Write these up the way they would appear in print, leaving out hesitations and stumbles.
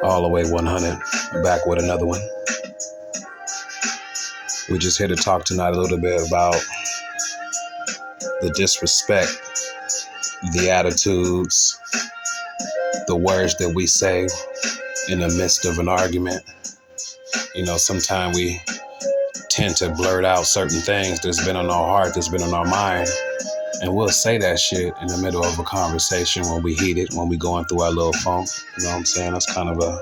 All the way 100, back with another one. We're just here to talk tonight a little bit about the disrespect, the attitudes, the words that we say in the midst of an argument. You know, sometimes we tend to blurt out certain things that's been on our heart, that's been on our mind. And we'll say that shit in the middle of a conversation when we heat it, when we going through our little funk. You know what I'm saying? That's kind of a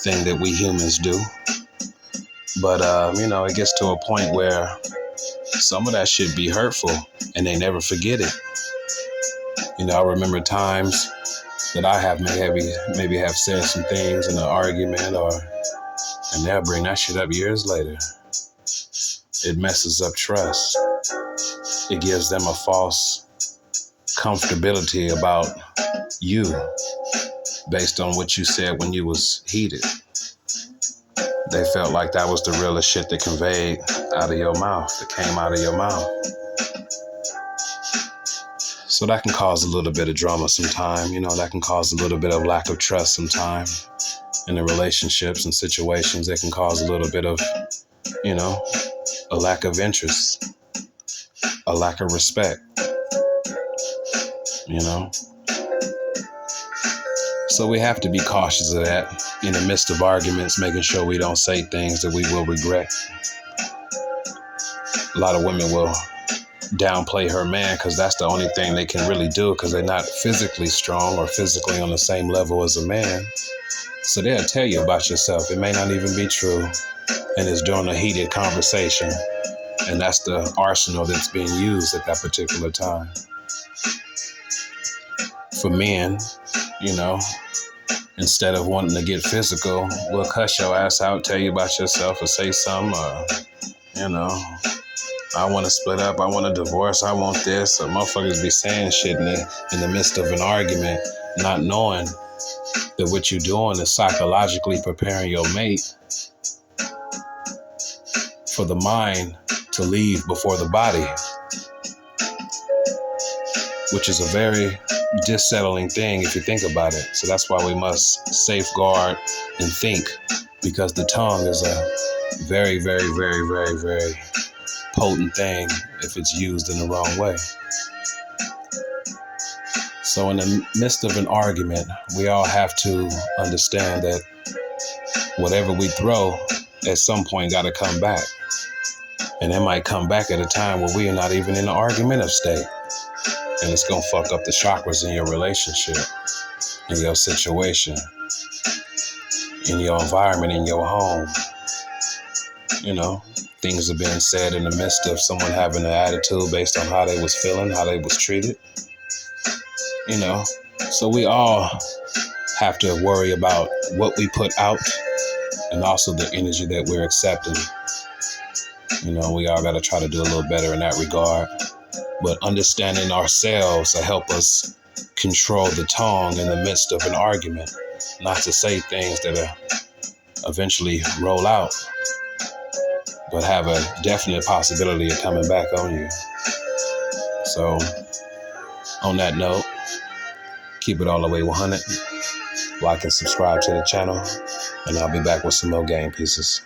thing that we humans do. But, it gets to a point where some of that shit be hurtful and they never forget it. You know, I remember times that I have maybe have said some things in an argument and they'll bring that shit up years later. It messes up trust. It gives them a false comfortability about you based on what you said when you was heated. They felt like that was the realest shit that conveyed out of your mouth, that came out of your mouth. So that can cause a little bit of drama sometime. You know, that can cause a little bit of lack of trust sometime in the relationships and situations. It can cause a little bit of, a lack of interest, a lack of respect, So we have to be cautious of that in the midst of arguments, making sure we don't say things that we will regret. A lot of women will downplay her man because that's the only thing they can really do because they're not physically strong or physically on the same level as a man. So they'll tell you about yourself. It may not even be true. And it's during a heated conversation. And that's the arsenal that's being used at that particular time. For men, instead of wanting to get physical, we'll cuss your ass out, tell you about yourself or say something, I want to split up, I want a divorce, I want this. So motherfuckers be saying shit in the midst of an argument, not knowing that what you're doing is psychologically preparing your mate for the mind to leave before the body, which is a very dissettling thing if you think about it. So that's why we must safeguard and think, because the tongue is a very, very, very, very, very potent thing if it's used in the wrong way. So in the midst of an argument, we all have to understand that whatever we throw at some point got to come back. And it might come back at a time where we are not even in the argumentative state. And it's going to fuck up the chakras in your relationship, in your situation, in your environment, in your home. Things are being said in the midst of someone having an attitude based on how they was feeling, how they was treated. So we all have to worry about what we put out and also the energy that we're accepting. We all got to try to do a little better in that regard. But understanding ourselves to help us control the tongue in the midst of an argument, not to say things that eventually roll out, but have a definite possibility of coming back on you. So, on that note, keep it all the way 100. Like and subscribe to the channel, and I'll be back with some more game pieces.